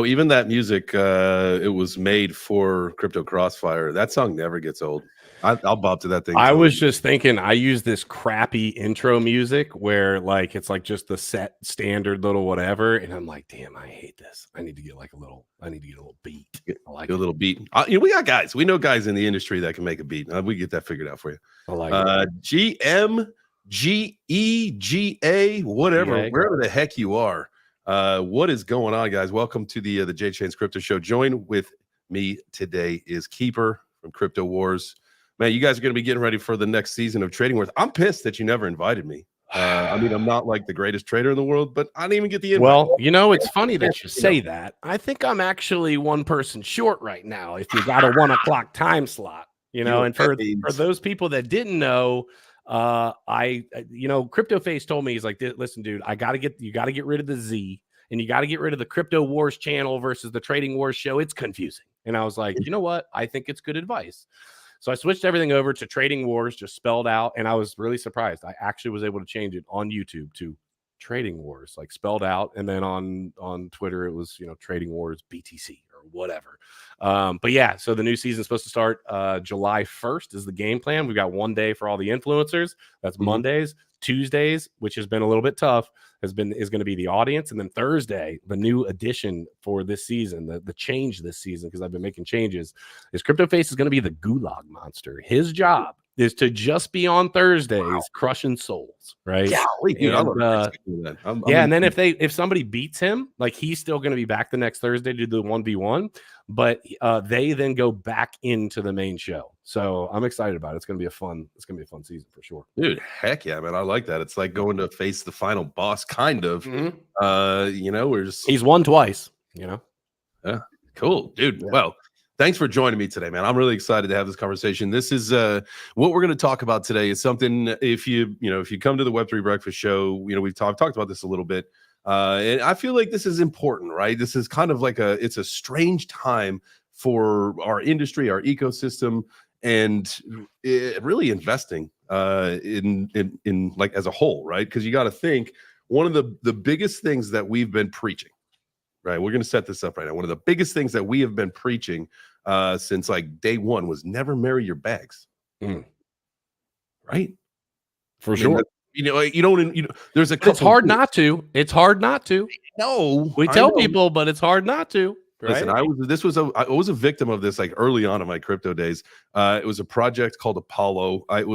even that music, it was made for Crypto Crossfire. That song never gets old. I'll bop to that thing. I was just thinking, I use this crappy intro music where like it's like just the set standard little whatever, and I'm like, damn, I hate this. I need to get a little beat. I like a little beat. We got guys. We know guys in the industry that can make a beat. We get that figured out for you. I like it. GMGEGA, whatever, wherever the heck you are. What is going on, guys? Welcome to the J Chains Crypto Show. Join with me today is Keeper from Crypto Wars. Man, you guys are going to be getting ready for the next season of Trading Wars. I'm pissed that you never invited me. I mean, I'm not like the greatest trader in the world, but I didn't even get the invite. Well, it's funny that you say that. I think I'm actually one person short right now. If you got a 1 o'clock time slot, and for those people that didn't know, Crypto Face told me, he's like, listen, dude, you got to get rid of the Z, and you got to get rid of the Crypto Wars channel versus the Trading Wars show. It's confusing. And I was like, you know what? I think it's good advice. So I switched everything over to Trading Wars, just spelled out, and I was really surprised. I actually was able to change it on YouTube to Trading Wars, like spelled out, and then on Twitter it was Trading Wars BTC or whatever. But yeah, so the new season is supposed to start July 1st is the game plan. We've got 1 day for all the influencers. That's Mondays. Tuesdays, which has been a little bit tough, is going to be the audience, and then Thursday, the new addition for this season, the change this season, because I've been making changes, is Crypto Face is going to be the Gulag Monster. His job is to just be on Thursdays crushing souls, right? Yeah, and then if somebody beats him, like, he's still going to be back the next Thursday to do the 1v1, but they then go back into the main show. So I'm excited about it. It's going to be a fun season for sure. Dude, heck yeah, man. I like that. It's like going to face the final boss, kind of. He's won twice, Yeah, cool, dude. Yeah. Well, thanks for joining me today, man. I'm really excited to have this conversation. This is what we're going to talk about today is something, if you come to the Web3 Breakfast Show, we've talked about this a little bit. And I feel like this is important, right? This is kind of like it's a strange time for our industry, our ecosystem, and really investing in like as a whole, right? Because you got to think, one of the biggest things that we've been preaching, right? We're going to set this up right now. One of the biggest things that we have been preaching since like day one was never marry your bags, right? For sure. There's it's hard not to. It's hard not to. No, we tell people, but it's hard not to. Right? Listen, I was a victim of this like early on in my crypto days. It was a project called Apollo. It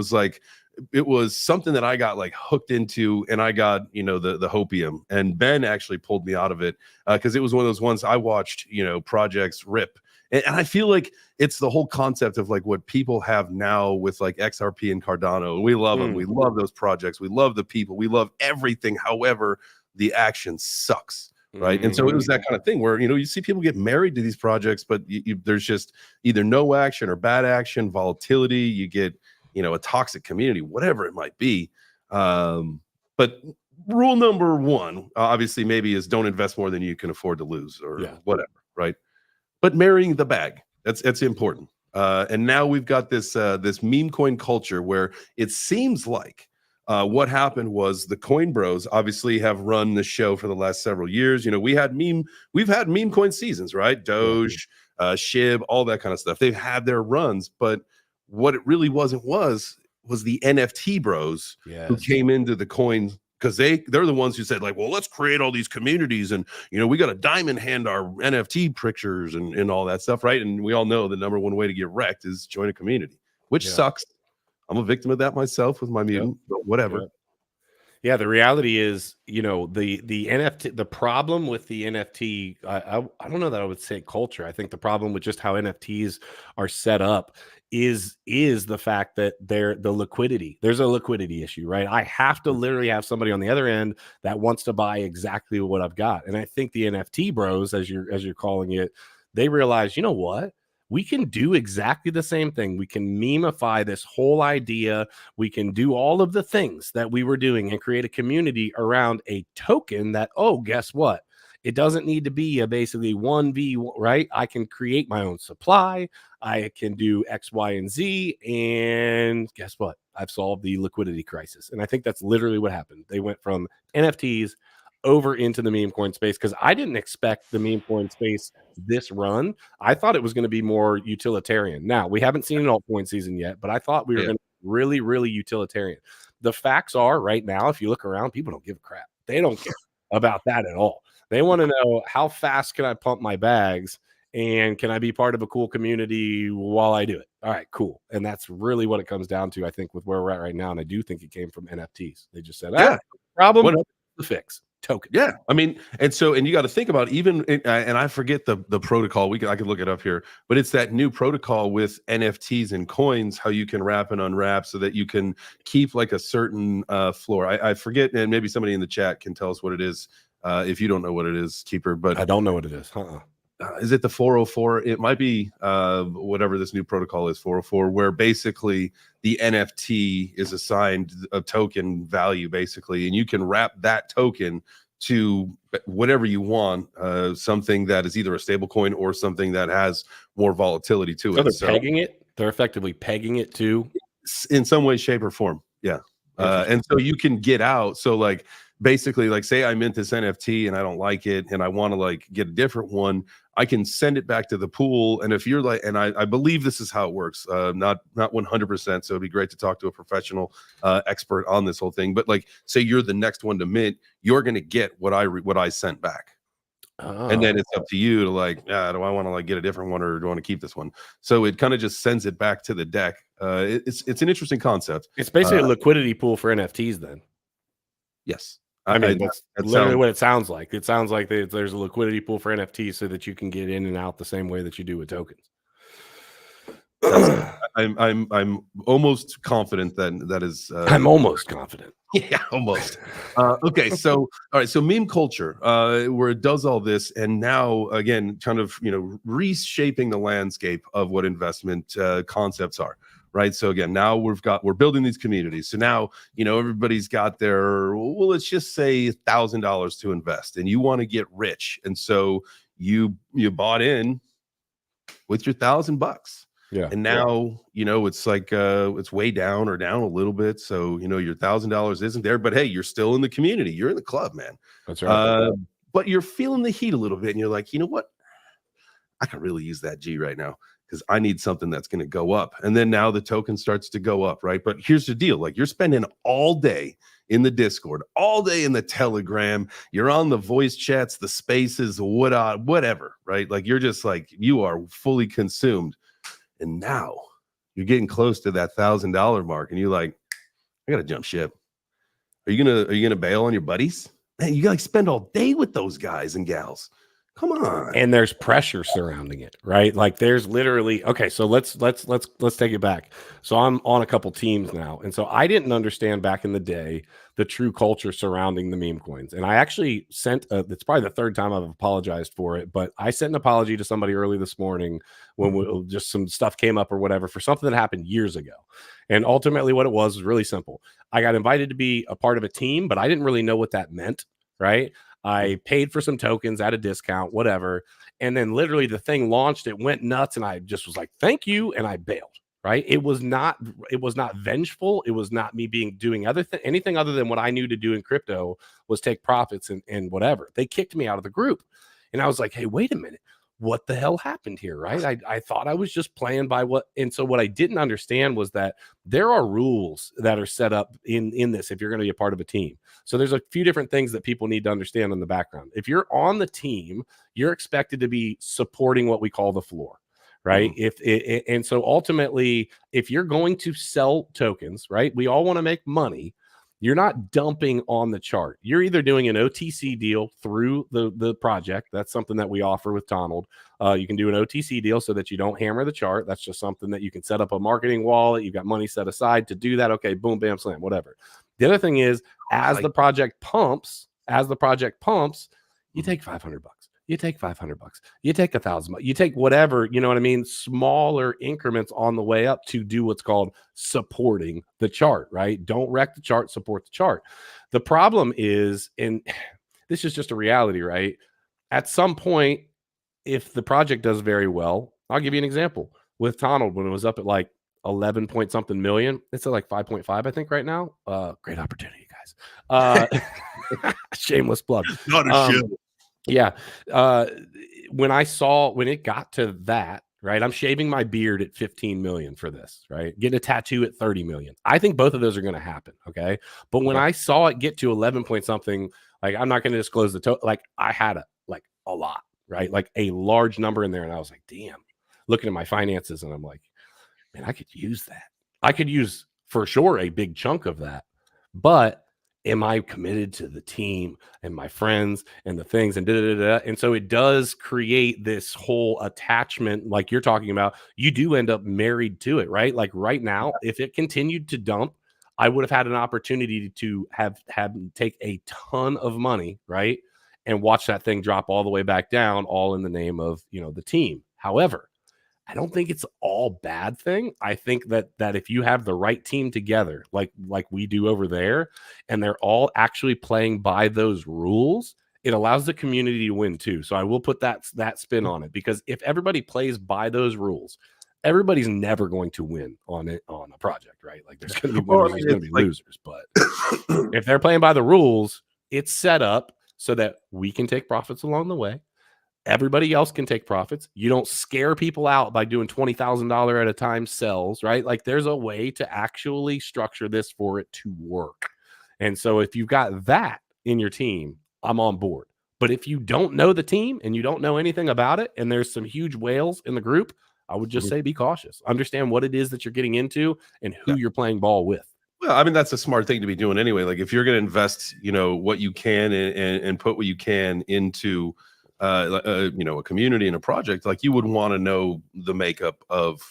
was something that I got like hooked into, and I got the hopium, and Ben actually pulled me out of it because it was one of those ones I watched projects rip. And I feel like it's the whole concept of like what people have now with like XRP and Cardano. We love them. We love those projects. We love the people. We love everything. However, the action sucks, right? And so it was that kind of thing where, you see people get married to these projects, but there's just either no action or bad action, volatility. You get, a toxic community, whatever it might be. But rule number one, obviously, maybe is don't invest more than you can afford to lose or whatever, right? But marrying the bag, that's important. And now we've got this Memecoin culture where it seems like what happened was the coin bros obviously have run the show for the last several years. We've had Memecoin seasons, right? Doge, SHIB, all that kind of stuff. They've had their runs, but what it really was the NFT bros who came into the coin, because they're the ones who said like, well, let's create all these communities, and we got to diamond hand our NFT pictures and all that stuff, right? And we all know the number one way to get wrecked is join a community, which sucks. I'm a victim of that myself with my mutant, but whatever. Yeah, the reality is, the NFT, the problem with the NFT, I don't know that I would say culture. I think the problem with just how NFTs are set up is the fact that there's a liquidity issue, right? I have to literally have somebody on the other end that wants to buy exactly what I've got. And I think the NFT bros, as you're calling it, they realize, you know what? We can do exactly the same thing. We can memify this whole idea. We can do all of the things that we were doing and create a community around a token that, guess what? It doesn't need to be a basically 1v, right? I can create my own supply. I can do X, Y, and Z. And guess what? I've solved the liquidity crisis. And I think that's literally what happened. They went from NFTs over into the meme coin space because I didn't expect the meme coin space this run. I thought it was going to be more utilitarian. Now, we haven't seen an altcoin season yet, but I thought we were going to be really, really utilitarian. The facts are right now, if you look around, people don't give a crap. They don't care about that at all. They want to know how fast can I pump my bags and can I be part of a cool community while I do it? All right, cool. And that's really what it comes down to, I think, with where we're at right now. And I do think it came from NFTs. They just said, problem, the fix. Token. Yeah, I mean, and you got to think about even, and I forget the protocol. I could look it up here, but it's that new protocol with NFTs and coins, how you can wrap and unwrap so that you can keep like a certain floor. I forget, and maybe somebody in the chat can tell us what it is. If you don't know what it is, Keeper, but I don't know what it is. Is it the 404? It might be whatever this new protocol is, 404, where basically the NFT is assigned a token value, basically, and you can wrap that token to whatever you want, something that is either a stable coin or something that has more volatility to it. So they're pegging it. They're effectively pegging it to in some way, shape, or form. Yeah. And so you can get out. So like basically, like say I mint this NFT and I don't like it and I want to like get a different one, I can send it back to the pool. And if you're like, and I believe this is how it works, not 100%. So it'd be great to talk to a professional expert on this whole thing. But like, say you're the next one to mint, you're going to get what I sent back. And then it's up to you to like, do I want to like get a different one or do I want to keep this one? So it kind of just sends it back to the deck. It's an interesting concept. It's basically a liquidity pool for NFTs then. Yes. I mean, that's literally what it sounds like. It sounds like there's a liquidity pool for NFTs so that you can get in and out the same way that you do with tokens. I'm almost confident that is. I'm almost confident. Yeah, almost. Okay, so all right, so meme culture, where it does all this, and now again, kind of reshaping the landscape of what investment concepts are. Right. So again, now we're building these communities. So now, everybody's got their, well, let's just say $1,000 to invest and you want to get rich. And so you bought in with your $1,000. Yeah. And now, it's like it's way down or down a little bit. So, your $1,000 isn't there, but hey, you're still in the community. You're in the club, man. That's right. But you're feeling the heat a little bit and you're like, you know what? I can really use that G right now, because I need something that's going to go up. And then now the token starts to go up, right? But here's the deal. Like, you're spending all day in the Discord, all day in the Telegram. You're on the voice chats, the spaces, whatever, right? Like, you're just like, you are fully consumed. And now you're getting close to that $1,000 mark. And you're like, I got to jump ship. Are you going to bail on your buddies? Man, you got to spend all day with those guys and gals. Come on. And there's pressure surrounding it, right? Like there's literally, okay, so let's take it back. So I'm on a couple teams now. And so I didn't understand back in the day the true culture surrounding the meme coins. And I actually sent it's probably the third time I've apologized for it, but I sent an apology to somebody early this morning when just some stuff came up or whatever for something that happened years ago. And ultimately what it was really simple. I got invited to be a part of a team, but I didn't really know what that meant, right? I paid for some tokens at a discount, whatever. And then literally the thing launched, it went nuts. And I just was like, thank you. And I bailed, right? It was not vengeful. It was not me doing anything other than what I knew to do in crypto was take profits and whatever. They kicked me out of the group. And I was like, hey, wait a minute. What the hell happened here, right? I thought I was just playing by what, and so what I didn't understand was that there are rules that are set up in this if you're going to be a part of a team. So there's a few different things that people need to understand in the background. If you're on the team, you're expected to be supporting what we call the floor, right? And so ultimately, if you're going to sell tokens, right, we all want to make money. You're not dumping on the chart. You're either doing an OTC deal through the project. That's something that we offer with Donald. You can do an OTC deal so that you don't hammer the chart. That's just something that you can set up a marketing wallet. You've got money set aside to do that. Okay, boom, bam, slam, whatever. The other thing is, as the project pumps, you take $500. You take $500. You take $1,000. You take whatever, you know what I mean? Smaller increments on the way up to do what's called supporting the chart, right? Don't wreck the chart, support the chart. The problem is, and this is just a reality, right? At some point, if the project does very well, I'll give you an example. With Donald, when it was up at like 11 point something million, it's at like 5.5, I think, right now. Great opportunity, guys. guys. Shameless plug. Not a show. Yeah. When it got to that, right, I'm shaving my beard at 15 million for this, right? Getting a tattoo at 30 million. I think both of those are going to happen. Okay. But when I saw it get to 11 point something, like, I'm not going to disclose the total, like, I had a lot, right? Like a large number in there. And I was like, damn, looking at my finances, and I'm like, man, I could use that. I could use for sure a big chunk of that. But am I committed to the team and my friends and the things and And so it does create this whole attachment, like you're talking about. You do end up married to it, right? Like right now, if it continued to dump, I would have had an opportunity to have take a ton of money, right? And watch that thing drop all the way back down, all in the name of, the team. However, I don't think it's all bad thing. I think that if you have the right team together, like we do over there, and they're all actually playing by those rules, it allows the community to win too. So I will put that spin on it, because if everybody plays by those rules, everybody's never going to win on a project, right? Like there's going to be winners, there's going to be losers, but if they're playing by the rules, it's set up so that we can take profits along the way. Everybody else can take profits. You don't scare people out by doing $20,000 at a time sells, right? Like there's a way to actually structure this for it to work. And so if you've got that in your team, I'm on board. But if you don't know the team and you don't know anything about it, and there's some huge whales in the group, I would just say be cautious. Understand what it is that you're getting into and who you're playing ball with. Well, I mean, that's a smart thing to be doing anyway. Like if you're going to invest, what you can and put what you can into a community and a project, like you would want to know the makeup of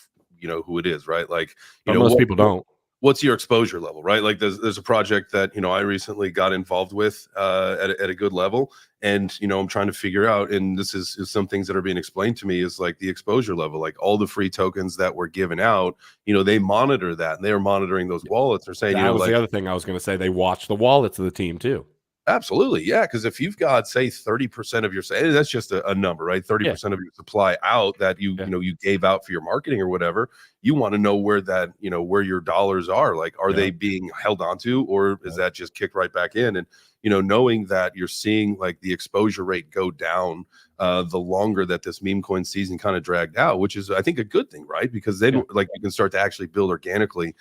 who it is, right? Like most people don't. What's your exposure level, right? Like there's a project that I recently got involved with at a good level, and I'm trying to figure out, and this is some things that are being explained to me, is like the exposure level, like all the free tokens that were given out, they monitor that, and they are monitoring those wallets. They're saying that was the other thing I was going to say. They watch the wallets of the team too. Absolutely. Yeah. Because if you've got, say, 30% of your, that's just a number, right? 30% of your supply out that you gave out for your marketing or whatever, you want to know where that, where your dollars are. Like, are they being held onto, or is that just kicked right back in? And, knowing that you're seeing like the exposure rate go down the longer that this meme coin season kind of dragged out, which is, I think, a good thing, right? Because then like you can start to actually build organically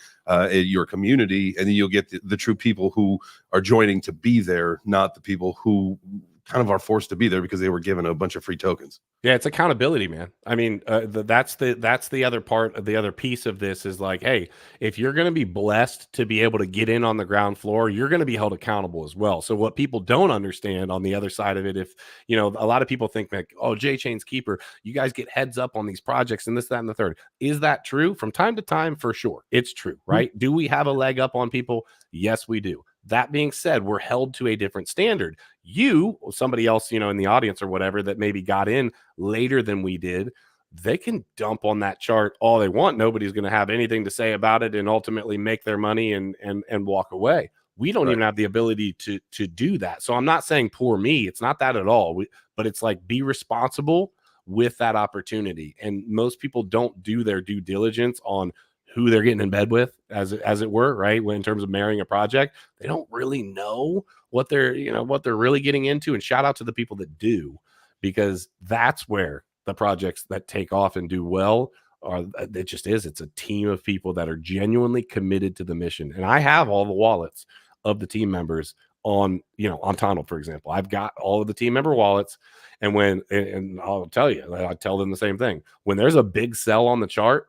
your community, and then you'll get the true people who are joining to be there, not the people who kind of are forced to be there because they were given a bunch of free tokens. Yeah, it's accountability, man. I mean, that's the other part of the other piece of this is like, hey, if you're going to be blessed to be able to get in on the ground floor, you're going to be held accountable as well. So what people don't understand on the other side of it, if a lot of people think like, oh, J-Chain's Keeper, you guys get heads up on these projects and this, that, and the third. Is that true? From time to time, for sure, it's true, right? Mm-hmm. Do we have a leg up on people? Yes, we do. That being said, we're held to a different standard. You, somebody else, in the audience or whatever that maybe got in later than we did, they can dump on that chart all they want. Nobody's going to have anything to say about it and ultimately make their money and walk away. We don't even have the ability to do that. So I'm not saying poor me. It's not that at all. But it's like, be responsible with that opportunity. And most people don't do their due diligence on who they're getting in bed with, as it were, right? When in terms of marrying a project, they don't really know what they're really getting into. And shout out to the people that do, because that's where the projects that take off and do well are. It just is. It's a team of people that are genuinely committed to the mission. And I have all the wallets of the team members on Tunnel, for example. I've got all of the team member wallets. And and I'll tell you, I tell them the same thing. When there's a big sell on the chart,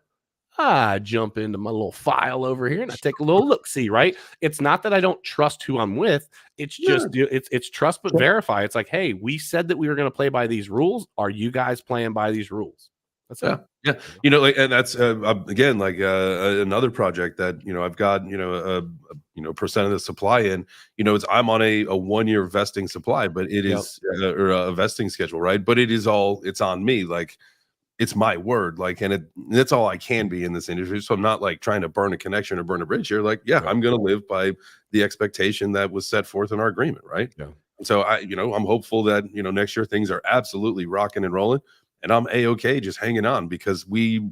I jump into my little file over here and I take a little look-see, right? It's not that I don't trust who I'm with. It's just, it's trust but verify. It's like, hey, we said that we were going to play by these rules. Are you guys playing by these rules? That's it. Yeah. And that's again, like another project that, I've got, a percent of the supply in, it's, I'm on a 1-year vesting supply, but it is or a vesting schedule, right? But it's on me. Like, it's my word, like, and that's all I can be in this industry. So I'm not like trying to burn a connection or burn a bridge here. Like, I'm going to live by the expectation that was set forth in our agreement. Right. Yeah. And so I'm hopeful that, next year things are absolutely rocking and rolling, and I'm A-OK just hanging on, because we're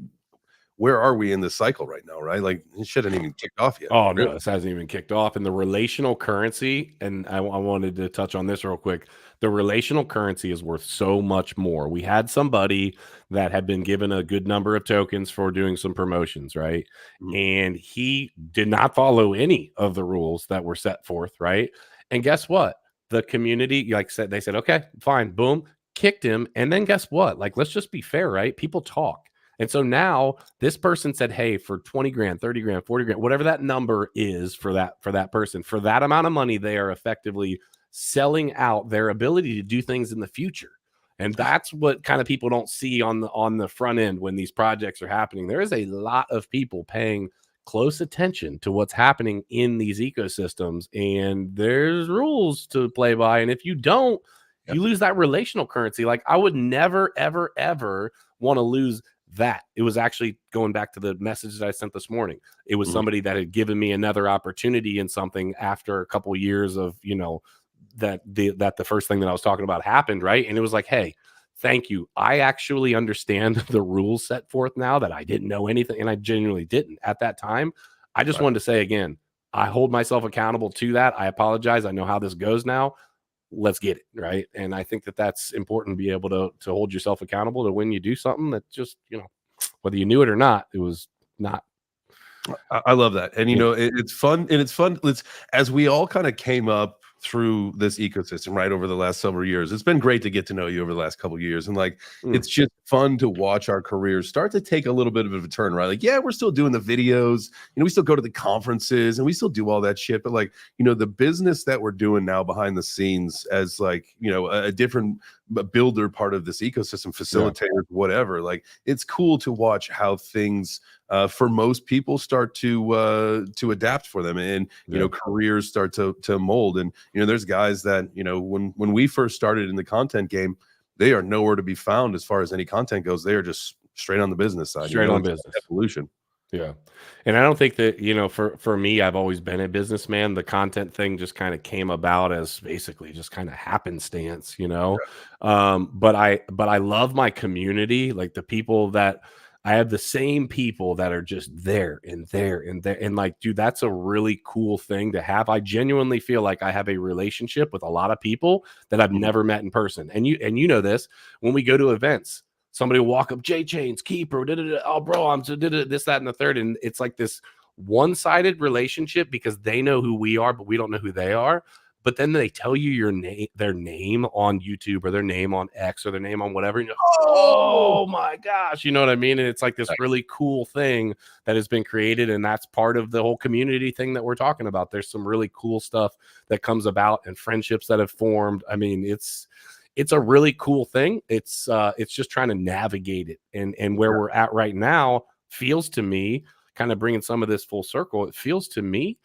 where are we in this cycle right now, right? Like it shouldn't even kicked off yet. Oh Really. no, this hasn't even kicked off. And the relational currency, and I wanted to touch on this real quick. The relational currency is worth so much more. We had somebody that had been given a good number of tokens for doing some promotions, right? Mhm. And he did not follow any of the rules that were set forth, right? And guess what? The community, like said, they said, okay, fine, boom, kicked him. And then guess what? Like, let's just be fair, right? People talk. And so now this person said, hey, for 20 grand, 30 grand, 40 grand, whatever that number is for that person, for that amount of money, they are effectively selling out their ability to do things in the future. And that's what kind of people don't see on the front end when these projects are happening. There is a lot of people paying close attention to what's happening in these ecosystems, and there's rules to play by. And if you don't, Yeah. you lose that relational currency. Like I would never, ever, ever want to lose that. It was actually going back to the message that I sent this morning. It was Mhm. somebody that had given me another opportunity in something after a couple of years of, that the first thing that I was talking about happened, right? And it was like, hey, thank you. I actually understand the rules set forth now that I didn't know anything, and I genuinely didn't at that time. I just Right. wanted to say again, I hold myself accountable to that. I apologize. I know how this goes now. Let's get it right. And I think that that's important to be able to hold yourself accountable to when you do something that just, whether you knew it or not, it was not. I love that. And Yeah. it's fun, and it's fun. Let's as we all kind of came up through this ecosystem right over the last several years. It's been great to get to know you over the last couple of years. And like Mm, it's just fun to watch our careers start to take a little bit of a turn, right? Like, yeah, we're still doing the videos, we still go to the conferences and we still do all that shit. But like, the business that we're doing now behind the scenes as like, a different builder part of this ecosystem, yeah. facilitator, whatever. Like it's cool to watch how things for most people start to adapt for them, and Yeah. careers start to mold. And there's guys that when we first started in the content game, they are nowhere to be found as far as any content goes. They are just straight on the business side. Straight on It's business. evolution. Yeah. And I don't think that, for me, I've always been a businessman. The content thing just kind of came about as basically just kind of happenstance. But I love my community, like the people that I have, the same people that are just there and there and there. And like, dude, that's a really cool thing to have. I genuinely feel like I have a relationship with a lot of people that I've Mhm. never met in person. And you know this, when we go to events, somebody will walk up, J Chains, Keeper, oh, bro, I'm so this, that, and the third. And it's like this one-sided relationship because they know who we are, but we don't know who they are. But then they tell you their name on YouTube or their name on X or their name on whatever. And you're like, Oh, oh my gosh, you know what I mean? And it's like this really cool thing that has been created. And that's part of the whole community thing that we're talking about. There's some really cool stuff that comes about and friendships that have formed. I mean, it's a really cool thing. It's just trying to navigate it, and where we're at right now feels to me, kind of bringing some of this full circle. It feels to me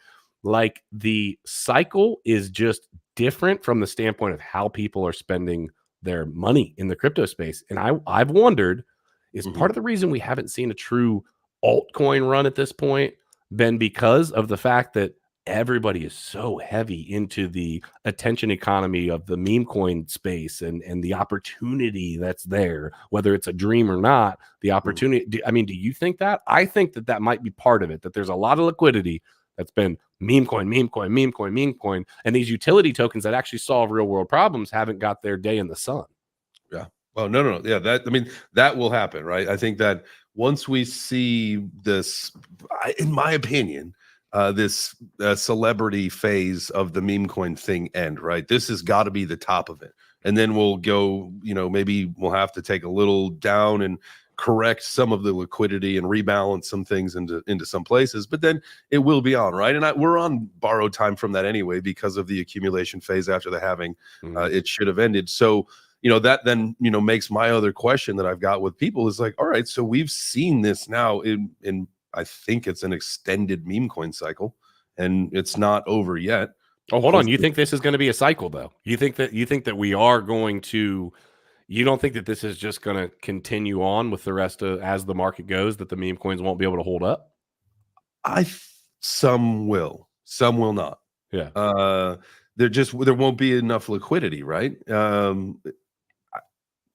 like the cycle is just different from the standpoint of how people are spending their money in the crypto space. And I've wondered, is mhm. part of the reason we haven't seen a true altcoin run at this point been because of the fact that everybody is so heavy into the attention economy of the meme coin space and the opportunity that's there, whether it's a dream or not, the Mhm. opportunity. I mean, do you think that? I think that might be part of it, that there's a lot of liquidity that's been meme coin, meme coin, meme coin, meme coin. And these utility tokens that actually solve real world problems haven't got their day in the sun. Yeah. Well, no. Yeah, that will happen, right? I think that once we see this, in my opinion, this celebrity phase of the meme coin thing end, right? This has got to be the top of it. And then we'll go, maybe we'll have to take a little down and correct some of the liquidity and rebalance some things into some places, but then it will be on, right? And we're on borrowed time from that anyway because of the accumulation phase after the halving. Mhm. It should have ended. So that then makes my other question that I've got with people is like, all right, so we've seen this now in I think it's an extended meme coin cycle, and it's not over yet. Oh, hold on. You Hopefully. think this is going to be a cycle, though? You think that we are going to? You don't think that this is just going to continue on with the rest of as the market goes, that the meme coins won't be able to hold up? Some will not. Yeah. uh there won't be enough liquidity, right? I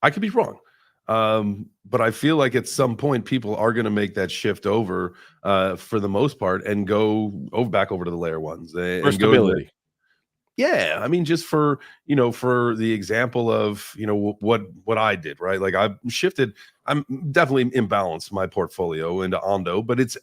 could be wrong. But I feel like at some point people are going to make that shift over for the most part and go back over to the layer ones For and go to the, stability. yeah, I mean, just for, for the example of, what I did, right? Like I've shifted, I'm definitely imbalanced my portfolio into Ondo, but it's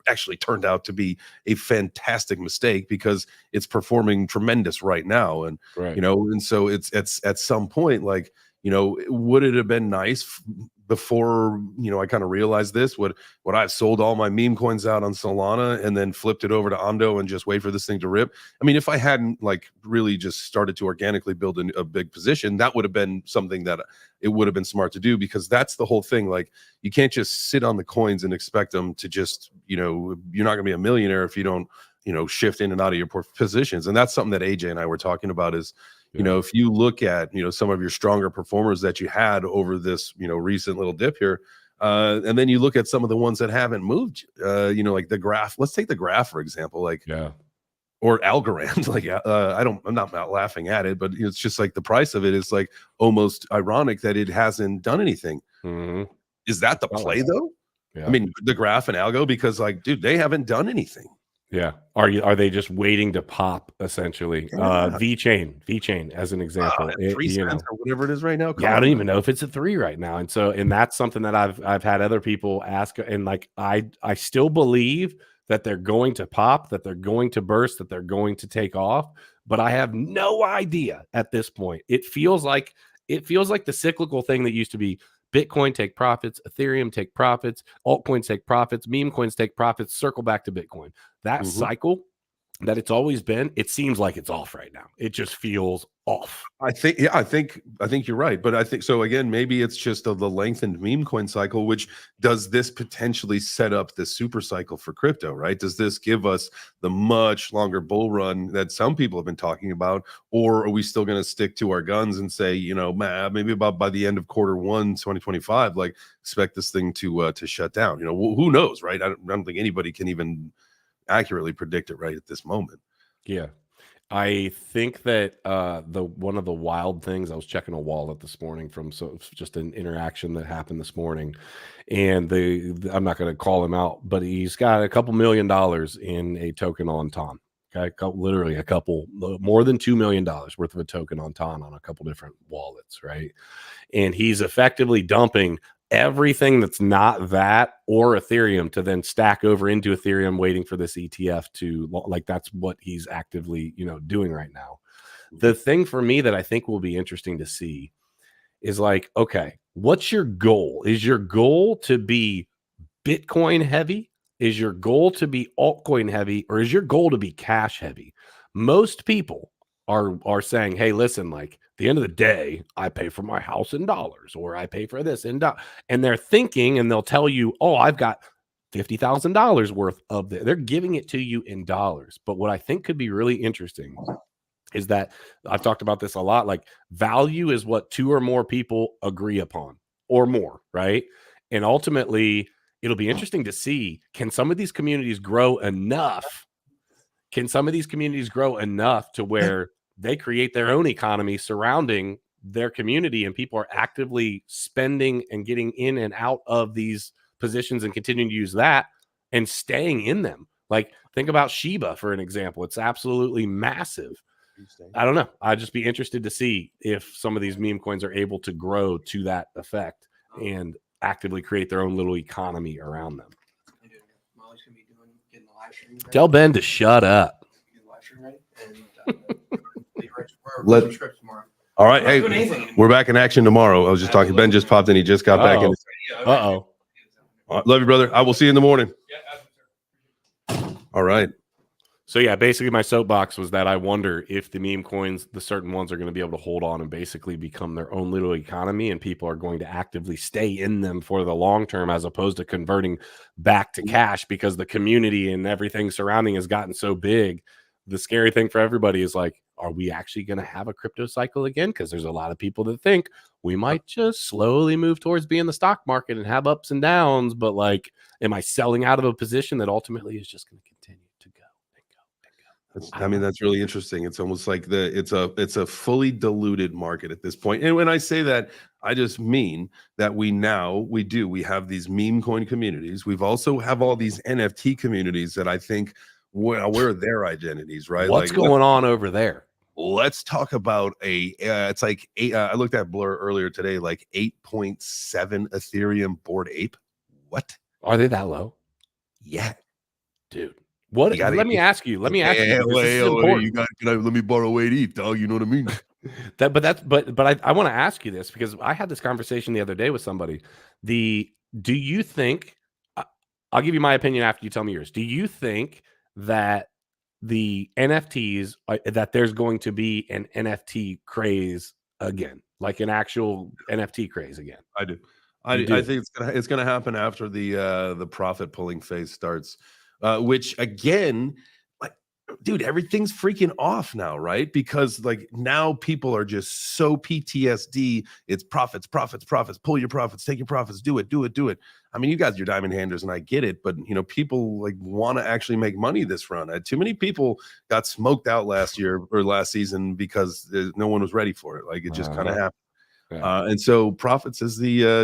actually turned out to be a fantastic mistake because it's performing tremendous right now. And, Right. and so it's at some point, like, would it have been nice before, I kind of realized this, would I sold all my meme coins out on Solana and then flipped it over to Ondo and just wait for this thing to rip? I mean, if I hadn't like really just started to organically build a big position, that would have been something that it would have been smart to do, because that's the whole thing. Like, you can't just sit on the coins and expect them to just, you're not going to be a millionaire if you don't, shift in and out of your positions. And that's something that AJ and I were talking about is, if you look at, some of your stronger performers that you had over this, recent little dip here, and then you look at some of the ones that haven't moved, like the graph. Let's take the graph, for example, like, or Algorand. Like, I'm not laughing at it, but it's just like the price of it is like almost ironic that it hasn't done anything. Mm-hmm. Is that the play though? Yeah. I mean, the graph and Algo, because like, dude, they haven't done anything. Yeah. Are they just waiting to pop essentially? Yeah. VeChain as an example. 3 cents or whatever it is right now. Yeah, I don't even know if it's a 3 right now. And that's something that I've had other people ask, and like I still believe that they're going to pop, that they're going to burst, that they're going to take off, but I have no idea at this point. It feels like the cyclical thing that used to be Bitcoin take profits, Ethereum take profits, altcoins take profits, meme coins take profits, circle back to Bitcoin. That cycle that it's always been, it seems like it's off right now. It just feels off. I think you're right, but I think so. Again, maybe it's just the lengthened meme coin cycle. Which does this potentially set up the super cycle for crypto? Right? Does this give us the much longer bull run that some people have been talking about, or are we still going to stick to our guns and say, maybe about by the end of Q1 2025, like expect this thing to shut down? Who knows, right? I don't think anybody can even accurately predict it right at this moment. Yeah. I think that one of the wild things, I was checking a wallet this morning from just an interaction that happened this morning, and I'm not going to call him out, but he's got a couple $1 million in a token on Ton. Okay, literally a couple, more than $2 million worth of a token on Ton on a couple different wallets, right? And he's effectively dumping everything that's not that or Ethereum to then stack over into Ethereum, waiting for this ETF to, like, that's what he's actively, doing right now. The thing for me that I think will be interesting to see is like, okay, what's your goal? Is your goal to be Bitcoin heavy? Is your goal to be altcoin heavy? Or is your goal to be cash heavy? Most people are saying, hey, listen, like, at the end of the day, I pay for my house in dollars, or I pay for this in dollars. And they're thinking, and they'll tell you, oh, I've got $50,000 worth of it. They're giving it to you in dollars. But what I think could be really interesting is that I've talked about this a lot. Like, value is what 2 or more people agree upon, or more, right? And ultimately, it'll be interesting to see, can some of these communities grow enough? Can some of these communities grow enough to where they create their own economy surrounding their community, and people are actively spending and getting in and out of these positions and continuing to use that and staying in them? Like, think about Shiba for an example. It's absolutely massive. I don't know. I'd just be interested to see if some of these meme coins are able to grow to that effect and actively create their own little economy around them. Tell Ben to shut up. All right. Hey, we're back in action tomorrow. I was just talking. Ben just popped in. He just got back in. Uh-oh. Love you, brother. I will see you in the morning. All right. So yeah, basically my soapbox was that I wonder if the meme coins, the certain ones, are going to be able to hold on and basically become their own little economy, and people are going to actively stay in them for the long term, as opposed to converting back to cash, because the community and everything surrounding has gotten so big. The scary thing for everybody is like, are we actually going to have a crypto cycle again? Because there's a lot of people that think we might just slowly move towards being the stock market and have ups and downs. But like, am I selling out of a position that ultimately is just going to continue to go? I I don't mean, know. that's really interesting. It's almost like it's a fully diluted market at this point. And when I say that, I just mean that we have these meme coin communities. We've also have all these NFT communities that I think where are their identities, right? What's Like going on over there? let's talk about it's like I looked at Blur earlier today, like 8.7 Ethereum Bored Ape. What? Are they that low? Yeah. Dude. You What gotta let me ask you, yeah, because this is you important. got let me borrow 8 ETH, dog. You know what I mean? But I want to ask you this because I had this conversation the other day with somebody. The do you think I- I'll give you my opinion after you tell me yours. Do you think that the NFTs that there's going to be an NFT craze again, like an actual NFT craze again? I do. You I do. think it's gonna happen after the profit pulling phase starts, which again, like, dude, everything's freaking off now, right? Because like now people are just so PTSD. It's profits, profits, profits. Pull your profits, take your profits, do it, do it, do it. I mean, you guys, your diamond handers, and I get it, but people like want to actually make money this run. Too many people got smoked out last year or last season because no one was ready for it. Like it just kind of Uh-huh. happened. Yeah. And so profits is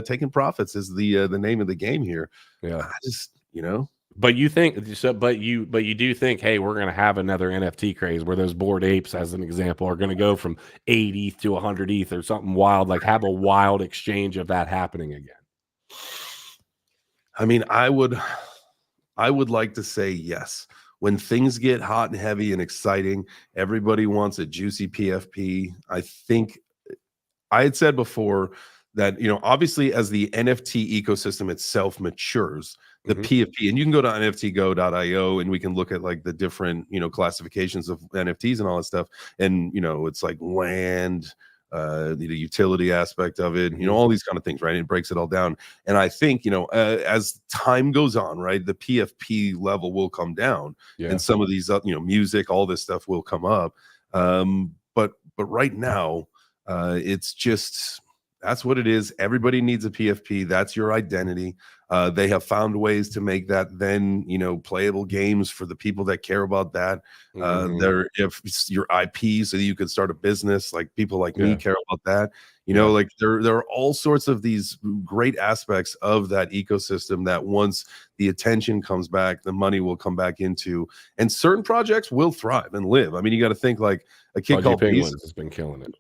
taking profits is the name of the game here. Yeah. I just But you think so? But you do think, hey, we're going to have another NFT craze where those bored apes, as an example, are going to go from 8 ETH to 100 ETH or something wild, like have a wild exchange of that happening again. I mean, I would like to say yes. When things get hot and heavy and exciting, everybody wants a juicy PFP. I think I had said before that, obviously as the NFT ecosystem itself matures, the Hmm. PFP, and you can go to nftgo.io and we can look at like the different, classifications of NFTs and all that stuff. And, it's like land, the utility aspect of it, Hmm. all these kind of things, right? It breaks it all down. And I think, as time goes on, right, the PFP level will come down Yeah. and some of these, music, all this stuff will come up. But right now, it's just that's what it is. Everybody needs a PFP. That's your identity. They have found ways to make that then, playable games for the people that care about that. Hmm. There, if it's your IP, so that you can start a business, like people like me Yeah. care about that. Yeah. Like there are all sorts of these great aspects of that ecosystem that once the attention comes back, the money will come back into, and certain projects will thrive and live. I mean, you got to think like a kid Pudgy called Beast. Penguins has been killing it.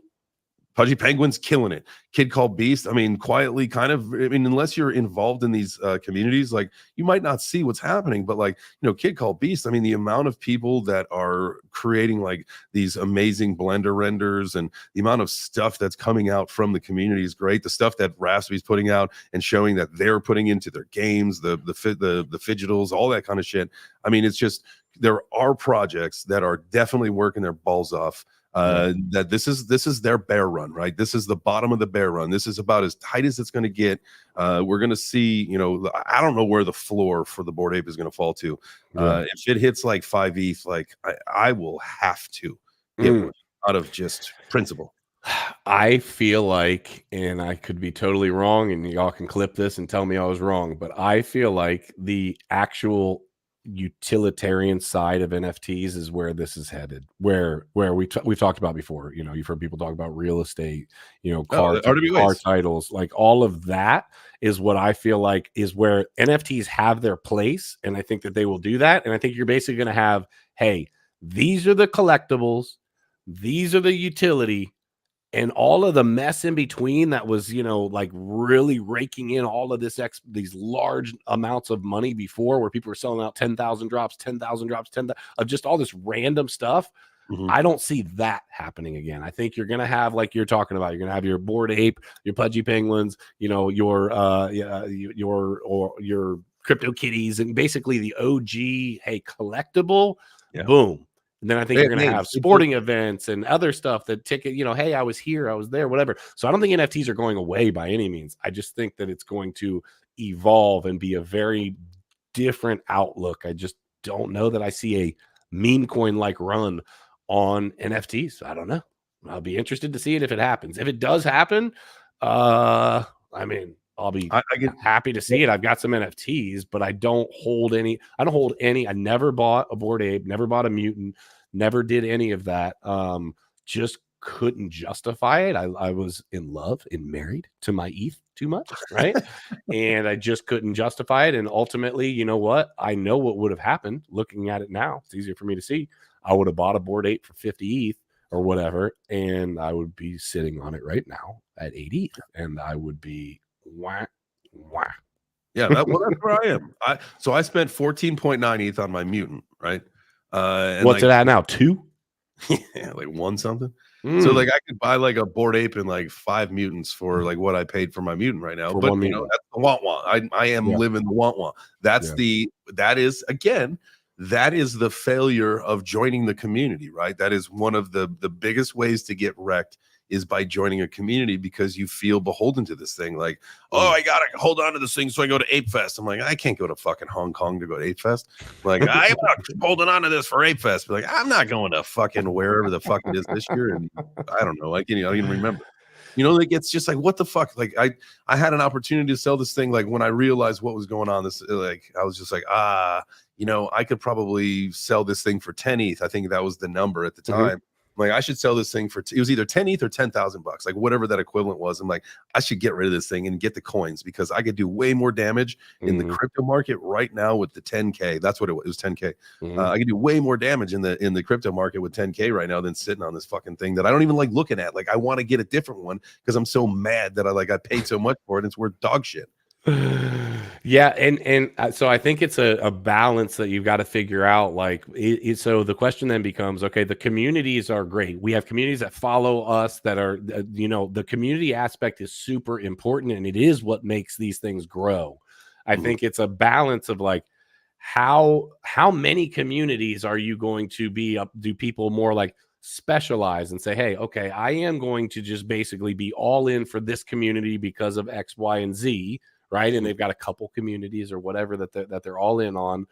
Pudgy Penguin's killing it. Kid Called Beast. I mean, quietly, kind of. I mean, unless you're involved in these communities, like you might not see what's happening. But like, Kid Called Beast. I mean, the amount of people that are creating like these amazing Blender renders and the amount of stuff that's coming out from the community is great. The stuff that Raspberry's putting out and showing that they're putting into their games, the fidgetals, all that kind of shit. I mean, it's just there are projects that are definitely working their balls off, Yeah. that this is their bear run, right? This is the bottom of the bear run. This is about as tight as it's going to get. We're going to see, I don't know where the floor for the Bored Ape is going to fall to. Yeah. If it hits like 5 ETH, like I will have to get Mm. one out of just principle. I feel like, and I could be totally wrong, and y'all can clip this and tell me I was wrong, but I feel like the actual utilitarian side of NFTs is where this is headed. Where we've talked about before. You've heard people talk about real estate, Oh, the car RWAs. titles, like all of that is what I feel like is where NFTs have their place, and I think that they will do that. And I think you're basically going to have, hey, these are the collectibles, these are the utility, and all of the mess in between that was, like really raking in all of these large amounts of money before, where people were selling out 10,000 drops, 10,000 drops, 10 of just all this random stuff. Mhm. I don't see that happening again. I think you're going to have, like you're talking about, you're going to have your Bored Ape, your Pudgy Penguins, your Crypto Kitties, and basically the OG, hey, collectible, Yeah. boom. And then I think you're going to Hey, have sporting events and other stuff that ticket, hey, I was here, I was there, whatever. So I don't think NFTs are going away by any means. I just think that it's going to evolve and be a very different outlook. I just don't know that I see a meme coin like run on NFTs. I don't know. I'll be interested to see it if it happens. If it does happen, I mean, I'll be I get happy to see it. I've got some NFTs, but I don't hold any. I don't hold any. I never bought a Bored Ape, never bought a Mutant, never did any of that. Just couldn't justify it. I was in love and married to my ETH too much, right? And I just couldn't justify it. And ultimately, you know what? I know what would have happened. Looking at it now, it's easier for me to see. I would have bought a Bored Ape for 50 ETH or whatever, and I would be sitting on it right now at 8 ETH, and I would be wah, wah. Yeah, that's where I am. So I spent 14.9 ETH on my mutant, right? And What's like it at now? 2? yeah, like one something. So Mm, like I could buy like a Bored Ape and like 5 mutants for like what I paid for my mutant right now. for But one you know, mutant. that's the want want. I am Yeah. living the want want. Yeah. That is again, that is the failure of joining the community, right? That is one of the biggest ways to get wrecked is by joining a community because you feel beholden to this thing. Like, oh, I gotta hold on to this thing so I go to Ape Fest. I'm like, I can't go to fucking Hong Kong to go to Ape Fest. Like, I'm not holding on to this for Ape Fest. But like, I'm not going to fucking wherever the fuck it is this year. And I don't know. I don't even remember. You know, like it's just like what the fuck. Like I had an opportunity to sell this thing. Like when I realized what was going on, this like I was just like, you know, I could probably sell this thing for 10 ETH. I think that was the number at the time. Like I should sell this thing for it was either 10 ETH or 10,000 bucks, like whatever that equivalent was. I'm like, I should get rid of this thing and get the coins because I could do way more damage in the crypto market right now with the 10K. That's what it was. It was 10K. I could do way more damage in the crypto market with 10K right now than sitting on this fucking thing that I don't even like looking at. Like I want to get a different one because I'm so mad that I paid so much for it. And it's worth dog shit. Yeah, and so I think it's a balance that you've got to figure out. Like, so the question then becomes, okay, the communities are great. We have communities that follow us that are, you know, the community aspect is super important, and it is what makes these things grow. I think it's a balance of like how many communities are you going to be up? Do people more like specialize and say, hey, okay, I am going to just basically be all in for this community because of X, Y, and Z, right? And they've got a couple communities or whatever that they're all in on,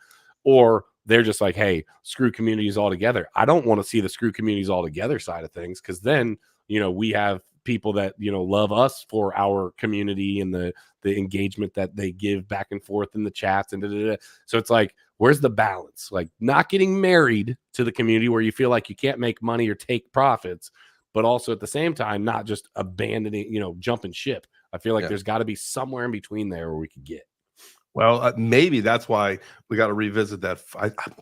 or they're just like, hey, screw communities altogether. I don't want to see the screw communities altogether side of things, because then, you know, we have people that, you know, love us for our community and the engagement that they give back and forth in the chats and so it's like, where's the balance? Like not getting married to the community where you feel like you can't make money or take profits, but also at the same time not just abandoning, you know, jumping ship. I feel like there's got to be somewhere in between there where we could get. Well, maybe that's why we got to revisit that.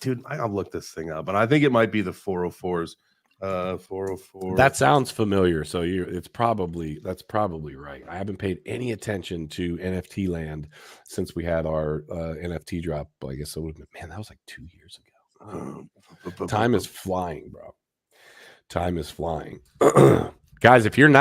Dude, I'll look this thing up, but I think it might be the 404s. 404. That sounds familiar. So that's probably right. I haven't paid any attention to NFT land since we had our NFT drop. I guess it would have been, man, that was like 2 years ago. Time is flying, bro. Time is flying. Guys, if you've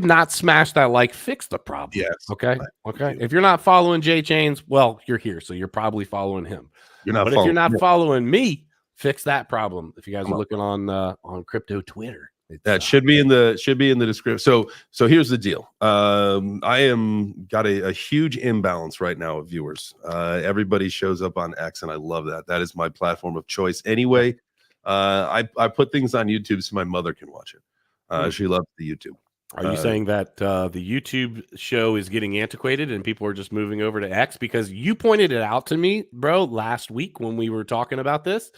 not smashed that like, fix the problem. Yes. Okay. If you're not following J Chains, well, you're here, so you're probably following him. But if you're not following me, fix that problem. If you guys are looking on crypto Twitter, that should be in the description. So here's the deal. I am got a huge imbalance right now of viewers. Everybody shows up on X, and I love that. That is my platform of choice anyway. I put things on YouTube so my mother can watch it. She loves the YouTube. Are you saying that the YouTube show is getting antiquated and people are just moving over to X? Because you pointed it out to me, bro, last week when we were talking about this,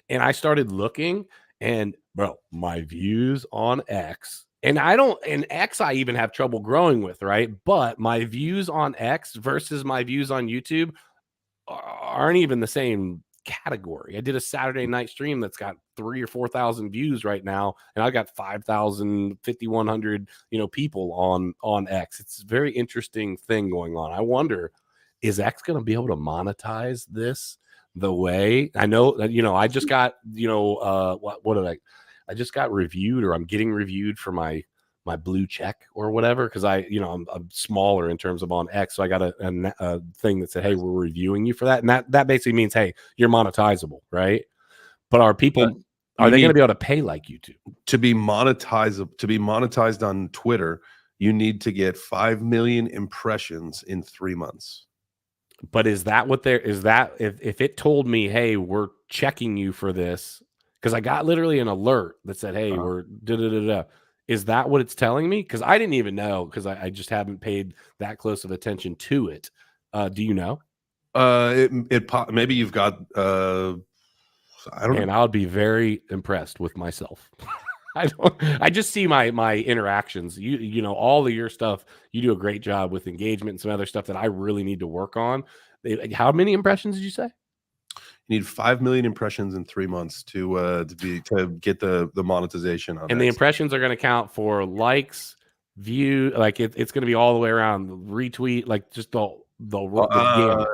and I started looking, and bro, my views on X, and X I even have trouble growing with, right? But my views on X versus my views on YouTube aren't even the same category. I did a Saturday night stream that's got 3,000 or 4,000 views right now, and I got 5,000, 5,100, you know, people on X. It's a very interesting thing going on. I wonder, is X going to be able to monetize this the way I know that, you know, I just got, you know, what did I just got reviewed, or I'm getting reviewed for my blue check or whatever, because I'm smaller in terms of on X, so I got a thing that said, hey, we're reviewing you for that, and that basically means, hey, you're monetizable, right? But are people are they going to be able to pay like YouTube to be monetized on Twitter? You need to get 5 million impressions in 3 months. But is that what if it told me, hey, we're checking you for this, because I got literally an alert that said, hey, we're da-da-da-da. Is that what it's telling me? Because I didn't even know, because I just haven't paid that close of attention to it. Do you know? Maybe you've got I don't know. And I would be very impressed with myself. I just see my interactions. You know, all of your stuff, you do a great job with engagement and some other stuff that I really need to work on. How many impressions did you say? You need 5 million impressions in 3 months to get the monetization on And the X. impressions are going to count for likes, view, like it's going to be all the way around, retweet, like just the gamut.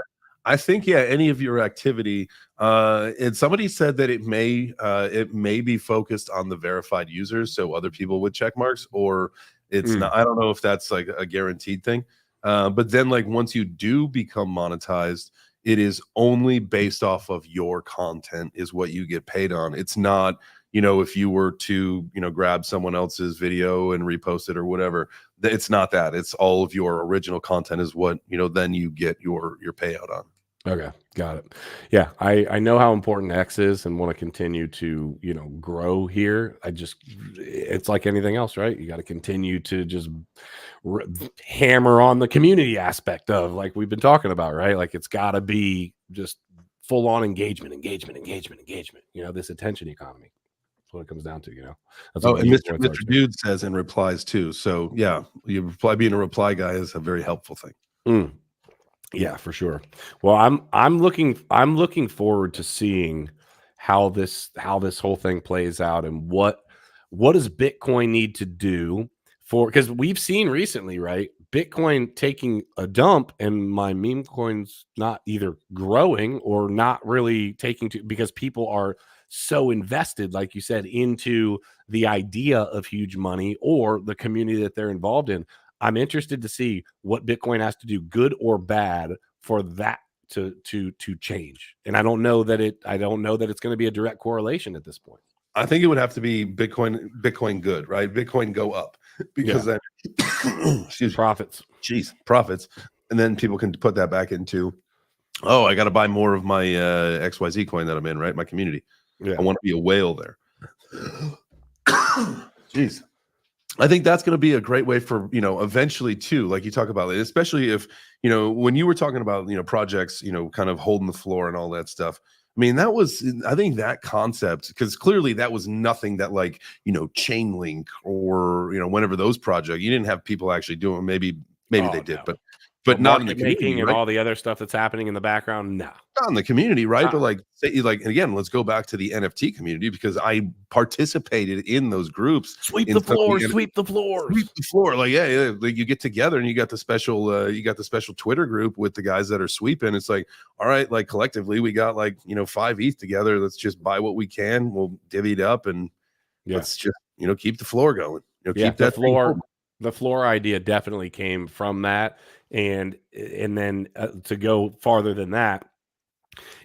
I think any of your activity. And somebody said that it may be focused on the verified users, so other people with check marks, or it's not. I don't know if that's like a guaranteed thing. But then, like, once you do become monetized, it is only based off of your content is what you get paid on. It's not, if you were to, grab someone else's video and repost it or whatever, it's not that. It's all of your original content is what, then you get your payout on. Okay, got it. Yeah, I know how important X is and want to continue to, grow here. It's like anything else, right? You got to continue to just hammer on the community aspect of, like we've been talking about, right? Like it's got to be just full on engagement. This attention economy. That's what it comes down to. That's what And Mr. Dude says and replies too. So yeah, being a reply guy is a very helpful thing. Yeah, for sure. Well, I'm looking forward to seeing how this whole thing plays out, and what does Bitcoin need to do because we've seen recently, right? Bitcoin taking a dump and my meme coins not either growing or not really taking to, because people are so invested, like you said, into the idea of huge money or the community that they're involved in. I'm interested to see what Bitcoin has to do, good or bad, for that to change. And I don't know that it's going to be a direct correlation at this point. I think it would have to be Bitcoin good, right? Bitcoin go up because then profits. Profits. And then people can put that back into, I got to buy more of my XYZ coin that I'm in, right? My community. Yeah. I want to be a whale there. Jeez. I think that's going to be a great way for, eventually too, like you talk about it, especially if, when you were talking about, projects, kind of holding the floor and all that stuff. I mean, I think that concept, because clearly that was nothing that like, Chainlink or, whenever those projects, you didn't have people actually doing, maybe they did, no. but not in the community, and right? all the other stuff that's happening in the background. No, not in the community, right? But like again, let's go back to the NFT community, because I participated in those groups. Sweep the floor. Like, yeah, like you get together and you got the special Twitter group with the guys that are sweeping. It's like, all right, like collectively we got like 5 ETH together. Let's just buy what we can. We'll divvy it up and let's just keep the floor going. Keep that floor. The floor idea definitely came from that. And then to go farther than that,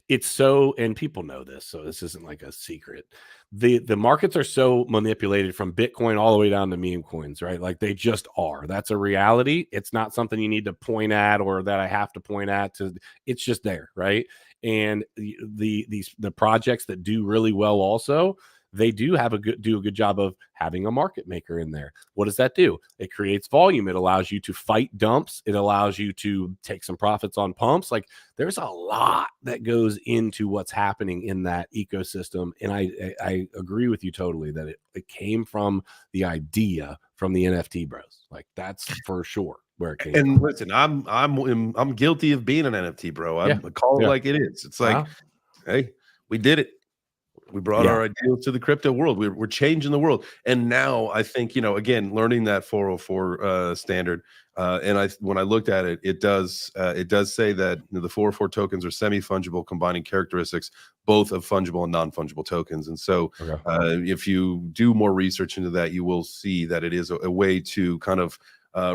and people know this, so this isn't like a secret. The markets are so manipulated from Bitcoin all the way down to meme coins, right? Like they just are. That's a reality. It's not something you need to point at or that I have to point at. It's just there, right? And the projects that do really well also, they do do a good job of having a market maker in there. What does that do? It creates volume. It allows you to fight dumps. It allows you to take some profits on pumps. Like there's a lot that goes into what's happening in that ecosystem. And I agree with you totally that it came from the idea from the NFT bros. Like that's for sure where it came from. Listen, I'm guilty of being an NFT bro. I call it like it is. It's like, hey, we did it. We brought our ideals to the crypto world. We're changing the world. And now I think, again, learning that 404 standard. And when I looked at it, it does say that the 404 tokens are semi-fungible, combining characteristics both of fungible and non-fungible tokens. And so if you do more research into that, you will see that it is a way to kind of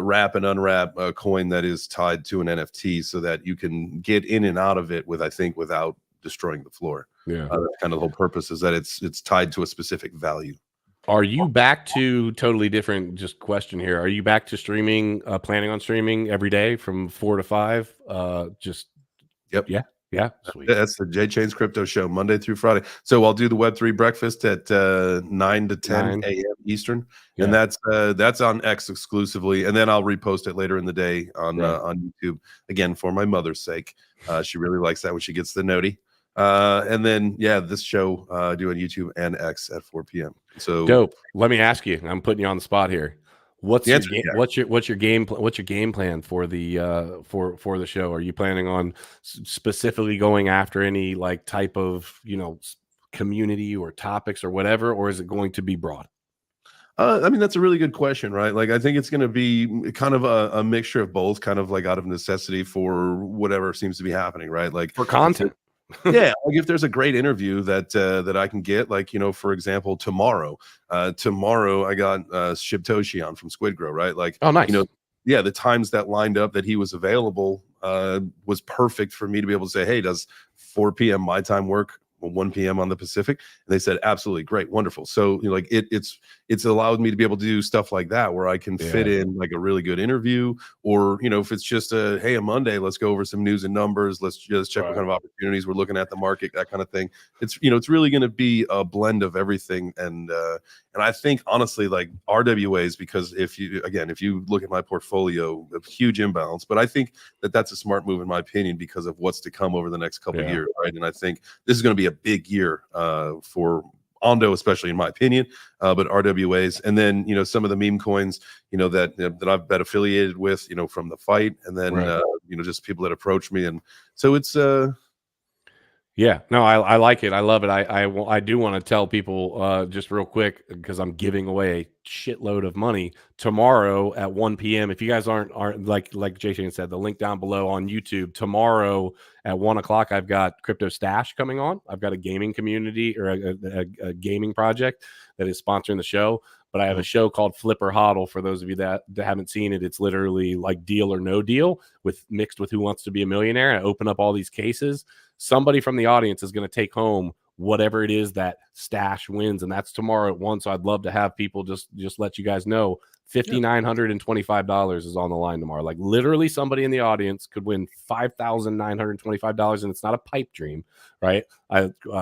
wrap and unwrap a coin that is tied to an NFT so that you can get in and out of it without destroying the floor. That's kind of the whole purpose, is that it's tied to a specific value. Are you back to totally different just question here? Are you back to streaming, planning on streaming every day from 4 to 5? Yep. Yeah. Sweet. That's the J Chains Crypto Show, Monday through Friday. So I'll do the Web3 breakfast at 9 to 10 a.m. Eastern, and that's on X exclusively, and then I'll repost it later in the day on YouTube, again for my mother's sake. She really likes that when she gets the noti. And then yeah, this show do on YouTube and X at 4 p.m. So Dope. Let me ask you. I'm putting you on the spot here. What's the your answer game? is What's your game plan for the for the show? Are you planning on specifically going after any like type of community or topics or whatever, or is it going to be broad? I mean, that's a really good question, right? Like, I think it's going to be kind of a mixture of both, kind of like out of necessity for whatever seems to be happening, right? Like, For content. yeah, like if there's a great interview that I can get, like, for example, tomorrow I got Shibtoshi on from Squid Grow, right? Like, Oh, nice. yeah, the times that lined up that he was available was perfect for me to be able to say, hey, does 4 p.m. my time work? 1 p.m. on the Pacific? And they said, absolutely, great, wonderful. So like it's allowed me to be able to do stuff like that where I can fit in like a really good interview, or if it's just a Monday, let's go over some news and numbers, let's just check what kind of opportunities we're looking at the market, that kind of thing. It's it's really going to be a blend of everything. And I think honestly, like RWAs, because if you look at my portfolio, a huge imbalance, but I think that's a smart move in my opinion because of what's to come over the next couple of years, right? And I think this is going to be a big year for Ondo, especially in my opinion, but RWAs, and then some of the meme coins, that I've been affiliated with, from the fight, and then just people that approach me, and so it's Yeah, no, I like it. I love it. I do want to tell people just real quick because I'm giving away a shitload of money tomorrow at 1 p.m. If you guys aren't like Jay Shane said, the link down below on YouTube tomorrow at 1 o'clock, I've got Crypto Stash coming on. I've got a gaming community or a gaming project that is sponsoring the show. But I have a show called Flip or Hodl. For those of you that haven't seen it, it's literally like Deal or No Deal mixed with Who Wants to Be a Millionaire. I open up all these cases. Somebody from the audience is going to take home whatever it is that Stash wins, and that's tomorrow at 1. So I'd love to have people just let you guys know $5,925 is on the line tomorrow. Like literally somebody in the audience could win $5,925, and it's not a pipe dream, right?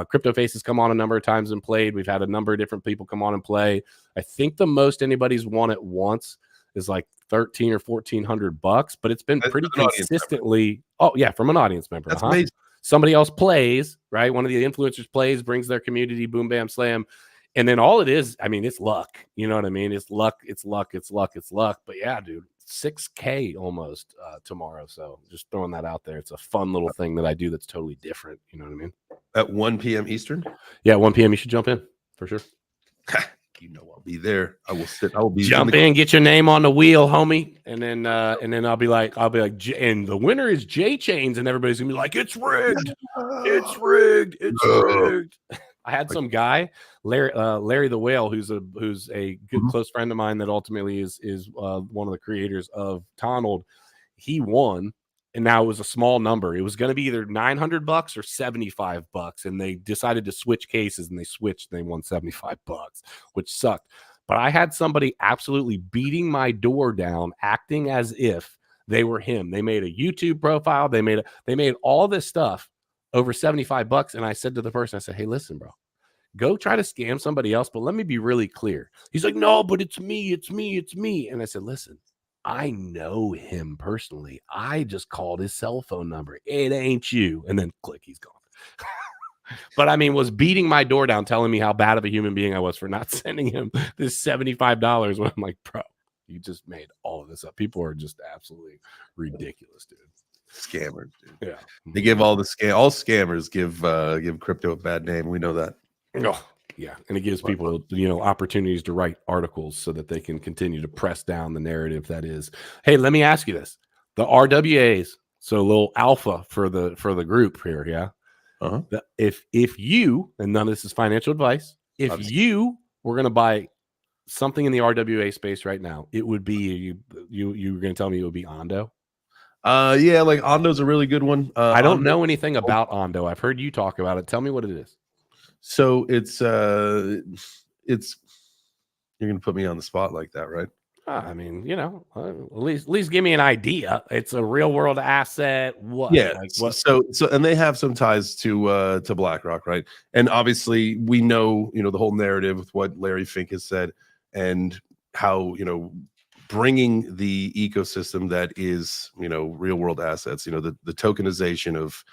Crypto Faces come on a number of times and played. We've had a number of different people come on and play. I think the most anybody's won at once is like $1,300 or $1,400, but it's been pretty consistently. Oh yeah, from an audience member. That's amazing. Somebody else plays, right? One of the influencers plays, brings their community, boom, bam, slam. And then all it is, I mean, it's luck. You know what I mean? It's luck. It's luck. It's luck. It's luck. But yeah, dude, 6K almost tomorrow. So just throwing that out there. It's a fun little thing that I do that's totally different. You know what I mean? At 1 p.m. Eastern? Yeah, 1 p.m. You should jump in for sure. I'll be there. I will sit. I will be jump in, get your name on the wheel, homie, and then I'll be like, and the winner is J Chains, and everybody's gonna be like, it's rigged, it's rigged, it's rigged. I had some guy, Larry the Whale, who's a good close friend of mine that ultimately is one of the creators of Tonald. He won. And now it was a small number. It was going to be either $900 or $75, and they decided to switch cases, and they switched. And they won $75, which sucked. But I had somebody absolutely beating my door down, acting as if they were him. They made a YouTube profile. They made all this stuff over $75. And I said to the person, I said, "Hey, listen, bro, go try to scam somebody else, but let me be really clear." He's like, "No, but it's me, it's me, it's me." And I said, "Listen, I know him personally. I just called his cell phone number. It ain't you." And then click, he's gone. But I mean, was beating my door down, telling me how bad of a human being I was for not sending him this $75 when I'm like, bro, you just made all of this up. People are just absolutely ridiculous, dude. Scammers, dude. Yeah. They give all scammers give crypto a bad name. We know that. Oh, yeah. And it gives people, opportunities to write articles so that they can continue to press down the narrative that is, hey, let me ask you this. The RWAs, so a little alpha for the group here, yeah. If you, and none of this is financial advice, if you were going to buy something in the RWA space right now, it would be you were going to tell me it would be Ondo. Yeah, like Ondo's a really good one. I don't know anything about Ondo. I've heard you talk about it. Tell me what it is. So it's you're gonna put me on the spot like that, right? I mean, at least give me an idea. It's a real world asset. What? Yeah. Like what? So and they have some ties to BlackRock, right? And obviously we know, the whole narrative with what Larry Fink has said and how, bringing the ecosystem that is, real world assets, the tokenization of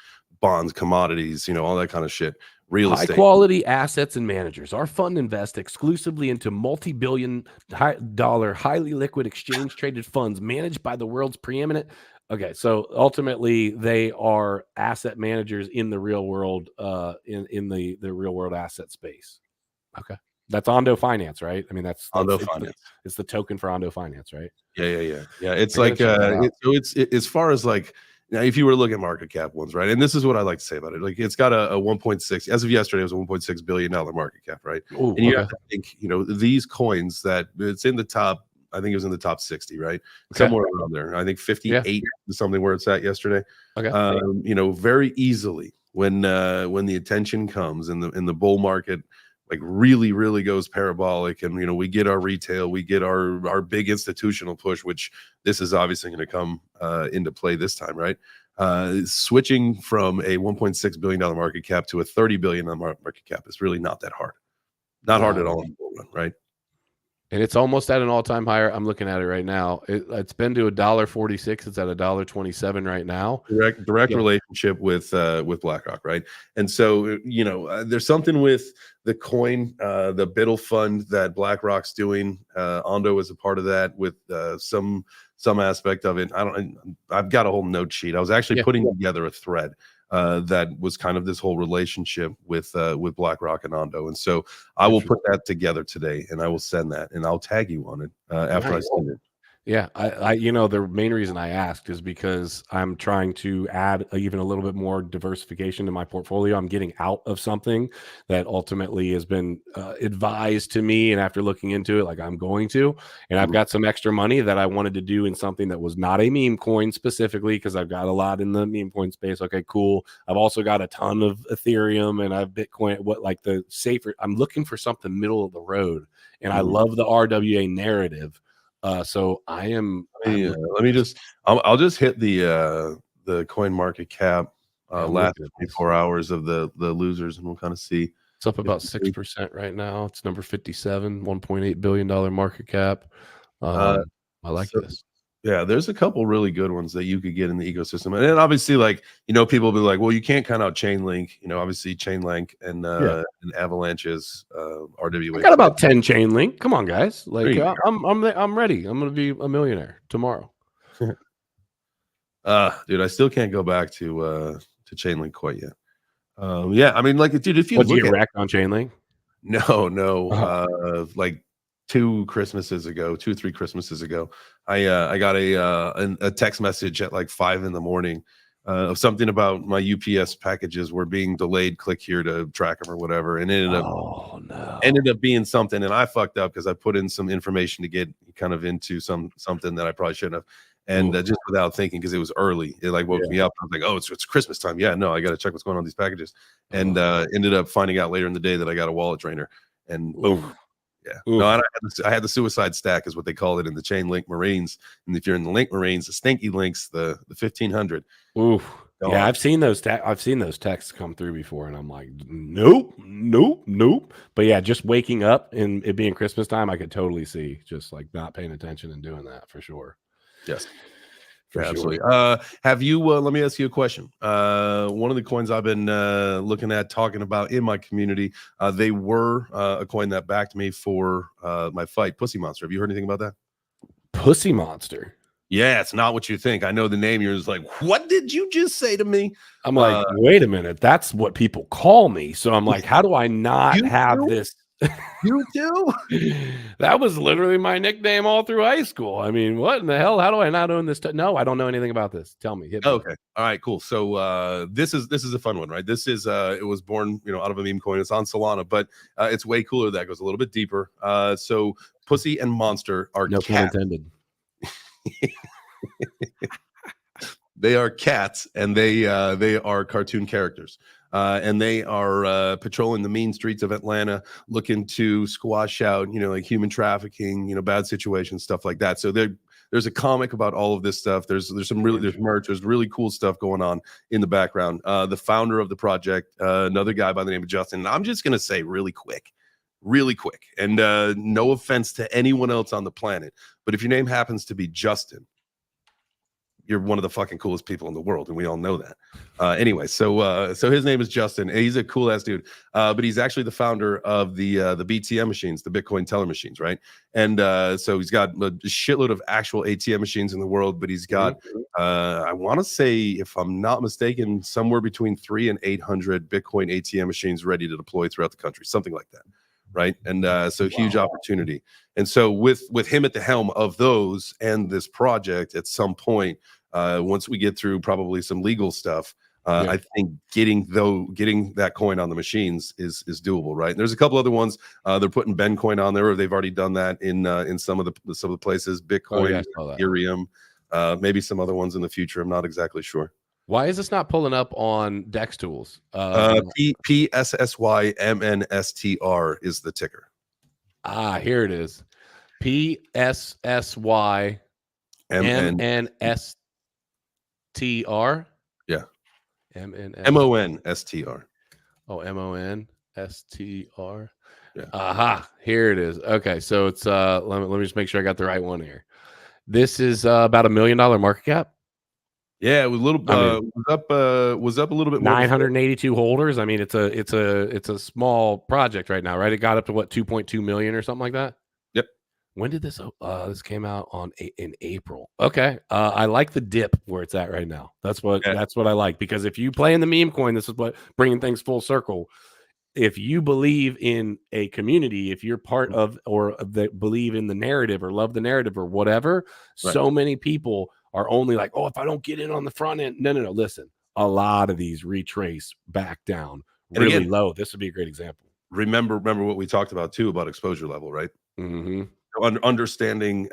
bonds, commodities, all that kind of shit. Real High estate. quality assets and managers. Our fund invests exclusively into multi-billion dollar, highly liquid exchange traded funds managed by the world's preeminent. Okay, so ultimately they are asset managers in the real world, in the real world asset space. Okay, that's Ondo Finance, right? I mean, that's Ondo it's Finance. it's the token for Ondo Finance, right? Yeah. It's I gotta like check that out. as far as like now, if you were to look at market cap ones, right? And this is what I like to say about it. Like it's got a 1.6 as of yesterday, it was a 1.6 billion dollar market cap, right? Oh, And you okay, have to think, these coins that it's in the top, I think it was in the top 60, right? okay, Somewhere around there. I think yeah, 58 is something where it's at yesterday. okay, Very easily when the attention comes in the bull market, like really, really goes parabolic, and we get our retail, we get our big institutional push, which this is obviously going to come into play this time, right? Switching from a 1.6 billion dollar market cap to a 30 billion market cap is really not that hard, not hard at no. all in the bull run, right? And it's almost at an all-time higher. I'm looking at it right now. It's been to $1.46. It's at $1.27 right now. Direct Yeah. relationship with BlackRock, right? And so there's something with the coin, the Biddle fund that BlackRock's doing. Ondo is a part of that with some aspect of it. I've got a whole note sheet. I was actually Yeah. putting together a thread that was kind of this whole relationship with BlackRock and Ondo, and so I will put that together today, and I will send that, and I'll tag you on it after I send it. Yeah, I the main reason I asked is because I'm trying to add even a little bit more diversification to my portfolio. I'm getting out of something that ultimately has been advised to me, and after looking into it, like I'm going to, and I've got some extra money that I wanted to do in something that was not a meme coin specifically, because I've got a lot in the meme coin space. Okay, cool. I've also got a ton of Ethereum, and I've Bitcoin. What like the safer? I'm looking for something middle of the road, and I love the RWA narrative. So I am. Let me just. I'll just hit the coin market cap last 24 hours of the losers, and we'll kind of see. It's up about 6% right now. It's number 57, $1.8 billion market cap. I like this. Yeah, there's a couple really good ones that you could get in the ecosystem, and then obviously, like people will be like, well, you can't count out Chainlink. Obviously Chainlink and Avalanche's RWA. I got about 10 Chainlink. Come on, guys. Like I'm ready. I'm gonna be a millionaire tomorrow. Dude, I still can't go back to Chainlink quite yet. Yeah, I mean, like, dude, if you What, do look you at wreck on Chainlink? no, like 2 Christmases ago, 2-3 Christmases ago, I got a text message at like 5 in the morning of something about my UPS packages were being delayed. Click here to track them or whatever, and it ended up being something, and I fucked up because I put in some information to get kind of into something that I probably shouldn't have. And just without thinking, because it was early, it like woke me up. I was like, "Oh, it's Christmas time." Yeah, no, I got to check what's going on with these packages. And ended up finding out later in the day that I got a wallet drainer. And boom, yeah. No, and I had the suicide stack, is what they call it in the chain link Marines. And if you're in the link Marines, the stinky links, the 1500. Oof. Yeah, I've seen those. I've seen those texts come through before, and I'm like, nope. But yeah, just waking up and it being Christmas time, I could totally see just like not paying attention and doing that for sure. Yes. For sure. Absolutely. Have you let me ask you a question. One of the coins I've been looking at, talking about in my community, they were a coin that backed me for my fight, Pussy Monster. Have you heard anything about that? Pussy Monster? Yeah, it's not what you think. I know the name. You're just like, what did you just say to me? I'm like, wait a minute, that's what people call me. So I'm like, how do I not have this? You too? That was literally my nickname all through high school. I mean, what in the hell? How do I not own this? No, I don't know anything about this. Tell me. Hit me. Okay. All right, cool. So this is a fun one, right? This is it was born, out of a meme coin. It's on Solana, but it's way cooler. That goes a little bit deeper. So Pussy and Monster are no pun intended. They are cats, and they are cartoon characters. And they are patrolling the mean streets of Atlanta, looking to squash out, like human trafficking, bad situations, stuff like that. So there's a comic about all of this stuff. There's merch. There's really cool stuff going on in the background. The founder of the project, another guy by the name of Justin. And I'm just gonna say really quick, and no offense to anyone else on the planet, but if your name happens to be Justin, you're one of the fucking coolest people in the world, and we all know that. Anyway, so his name is Justin. He's a cool ass dude, but he's actually the founder of the BTM machines, the Bitcoin teller machines, right? And so he's got a shitload of actual ATM machines in the world, but he's got I want to say, if I'm not mistaken, somewhere between 300 and 800 Bitcoin ATM machines ready to deploy throughout the country, something like that, right? And so huge opportunity. And so with him at the helm of those and this project, at some point, once we get through probably some legal stuff, I think getting that coin on the machines is doable, right? And there's a couple other ones. They're putting Ben coin on there, or they've already done that in some of the places. Bitcoin, Ethereum, maybe some other ones in the future. I'm not exactly sure. Why is this not pulling up on Dex Tools? PSSYMNSTR is the ticker. Here it is. PSSYMNSTR. Yeah. MONSTR. Oh, MONSTR. Yeah. Aha. Here it is. Okay. So it's let me just make sure I got the right one here. This is about $1 million market cap. Yeah, it was a little was up a little bit more. 982 holders. I mean, it's a small project right now, right? It got up to what, 2.2 million or something like that. Yep. When did this came out in April? Okay. I like the dip where it's at right now. That's what I like, because if you play in the meme coin, this is what bringing things full circle. If you believe in a community, if you're part of or that believe in the narrative or love the narrative or whatever, so many people are only like, oh, if I don't get in on the front end. No. Listen, a lot of these retrace back down really again, low. This would be a great example. Remember what we talked about too, about exposure level, right? Understanding,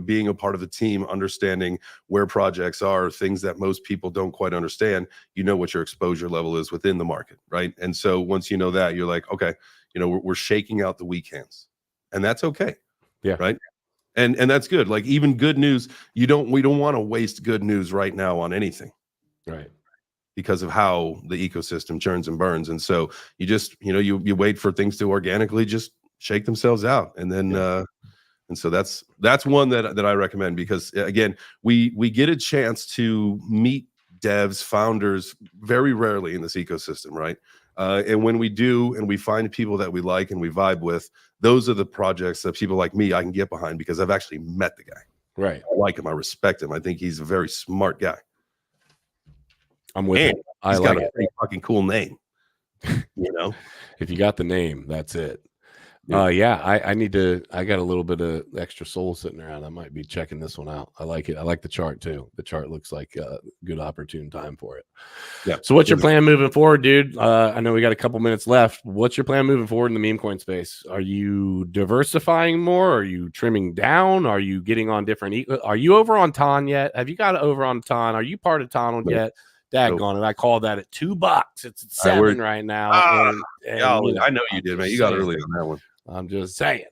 being a part of the team, understanding where projects are, things that most people don't quite understand. You know what your exposure level is within the market, right? And so once you know that, you're like, okay, we're shaking out the weak hands, and that's okay. Yeah. Right. And that's good. Like, even good news, we don't want to waste good news right now on anything. Right. Because of how the ecosystem churns and burns. And so you just, you wait for things to organically just shake themselves out. And then, and so that's one that I recommend, because again, we get a chance to meet devs, founders very rarely in this ecosystem. Right. And when we do, and we find people that we like and we vibe with, those are the projects that people like me I can get behind, because I've actually met the guy. Right. I like him. I respect him. I think he's a very smart guy. I'm with him. He's got a pretty fucking cool name. If you got the name, that's it. I got a little bit of extra soul sitting around. I might be checking this one out. I like it. I like the chart too. The chart looks like a good opportune time for it. Yeah. So what's your plan moving forward, dude? I know we got a couple minutes left. What's your plan moving forward in the meme coin space? Are you diversifying more? Are you trimming down? Are you getting on different? Are you over on Ton yet? Have you got over on Ton? Are you part of Ton yet? Daggone it. I called that at $2. It's at 7 right now. I know you did, man. You got early on that one. I'm just saying.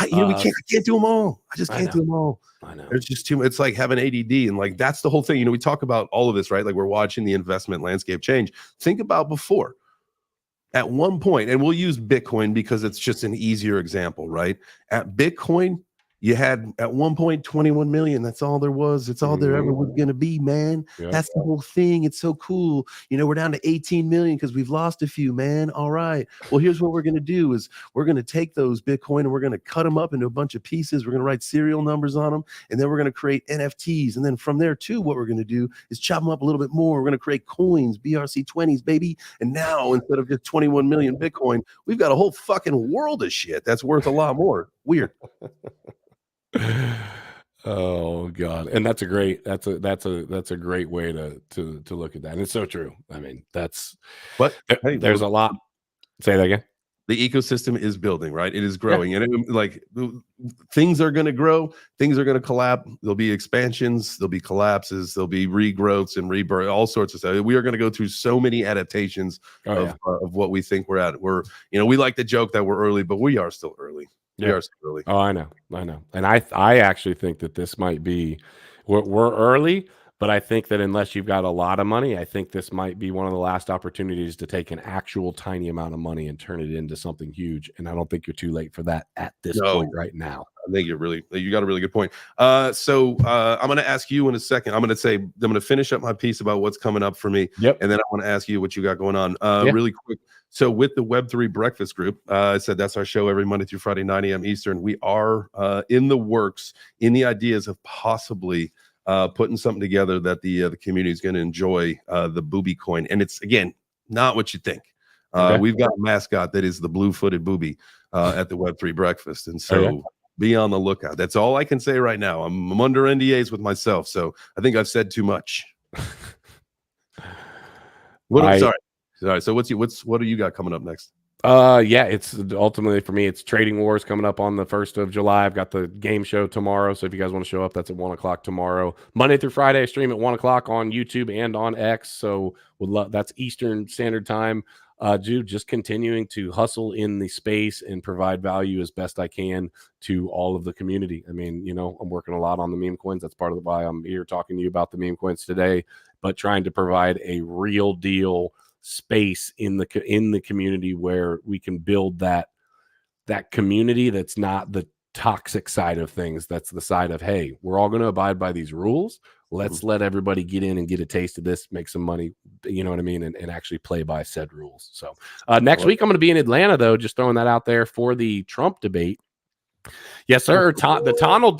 We can't do them all. I just can't do them all. I know. There's just too much. It's like having ADD, and like that's the whole thing. We talk about all of this, right? Like, we're watching the investment landscape change. Think about before. At one point, and we'll use Bitcoin because it's just an easier example, right? At Bitcoin, you had at one point 21 million. That's all there was. It's all there ever was going to be, man. Yep. That's the whole thing. It's so cool. We're down to 18 million because we've lost a few, man. All right. Well, here's what we're going to do is we're going to take those Bitcoin and we're going to cut them up into a bunch of pieces. We're going to write serial numbers on them. And then we're going to create NFTs. And then from there too, what we're going to do is chop them up a little bit more. We're going to create coins, BRC20s, baby. And now, instead of just 21 million Bitcoin, we've got a whole fucking world of shit that's worth a lot more. Weird. Oh God. And that's a great great way to look at that. And it's so true. I mean, there's a lot. Say that again. The ecosystem is building, right? It is growing, and things are going to grow. Things are going to collapse. There'll be expansions. There'll be collapses. There'll be regrowths and rebirth. All sorts of stuff. We are going to go through so many adaptations of what we think we're at. We like to joke that we're early, but we are still early. We are still early. Oh, I know. And I actually think that this might be we're early, But I think that unless you've got a lot of money, I think this might be one of the last opportunities to take an actual tiny amount of money and turn it into something huge. And I don't think you're too late for that at this point right now. I think you got a really good point. So I'm going to ask you in a second. I'm going to finish up my piece about what's coming up for me. Yep. And then I want to ask you what you got going on really quick. So with the Web3 Breakfast Group, I said that's our show every Monday through Friday, 9 a.m. Eastern. We are in the works, in the ideas of possibly putting something together that the community is going to enjoy, the booby coin. And it's, again, not what you think. We've got a mascot that is the blue-footed booby at the Web3 Breakfast. And so be on the lookout. That's all I can say right now. I'm under NDAs with myself, so I think I've said too much. Sorry. So what do you got coming up next? It's ultimately for me, it's Trading Wars coming up on the 1st of July. I've got the game show tomorrow. So if you guys want to show up, that's at 1 o'clock tomorrow. Monday through Friday, I stream at 1 o'clock on YouTube and on X. So that's Eastern Standard Time. Dude, just continuing to hustle in the space and provide value as best I can to all of the community. I mean, I'm working a lot on the meme coins. That's part of why I'm here talking to you about the meme coins today, but trying to provide a real deal space in the community where we can build that community that's not the toxic side of things. That's the side of, hey, we're all going to abide by these rules. Let's let everybody get in and get a taste of this, make some money, you know what I mean, and actually play by said rules. So next week I'm going to be in Atlanta, though, just throwing that out there for the Trump debate. Yes, sir. The Tonald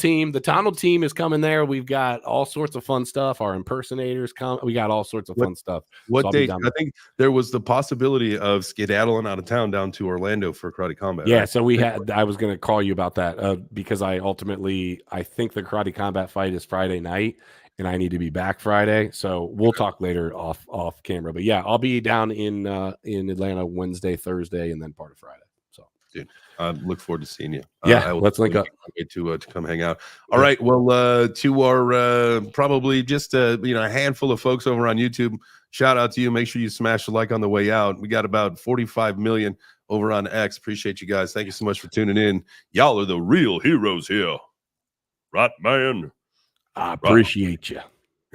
team is coming there. We've got all sorts of fun stuff. Our impersonators come. We got all sorts of fun stuff. What date? I think there was the possibility of skedaddling out of town down to Orlando for Karate Combat. Yeah, right? So I was going to call you about that because I think the Karate Combat fight is Friday night, and I need to be back Friday. So we'll talk later off camera. But yeah, I'll be down in Atlanta Wednesday, Thursday, and then part of Friday. So, dude, I look forward to seeing you. Yeah, let's link up. To come hang out. All right. Well, to our probably just a handful of folks over on YouTube, shout out to you. Make sure you smash the like on the way out. We got about 45 million over on X. Appreciate you guys. Thank you so much for tuning in. Y'all are the real heroes here. Right, man. I appreciate you.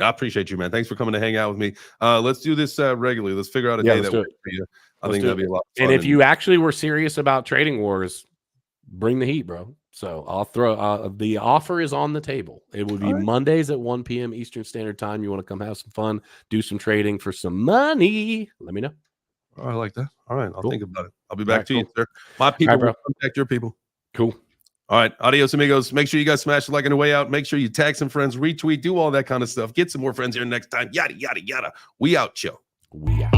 I appreciate you, man. Thanks for coming to hang out with me. Let's do this regularly. Let's figure out a day that works for you. I think that'd be a lot of fun. And if you actually were serious about Trading Wars, bring the heat, bro. So I'll throw the offer is on the table. It will be Mondays at 1 p.m. Eastern Standard Time. You want to come have some fun, do some trading for some money, let me know. Oh, I like that. All right. I'll think about it. I'll be back to you, sir. My people will contact your people. Cool. All right. Adios, amigos. Make sure you guys smash the like on the way out. Make sure you tag some friends, retweet, do all that kind of stuff. Get some more friends here next time. Yada, yada, yada. We out, chill. We out.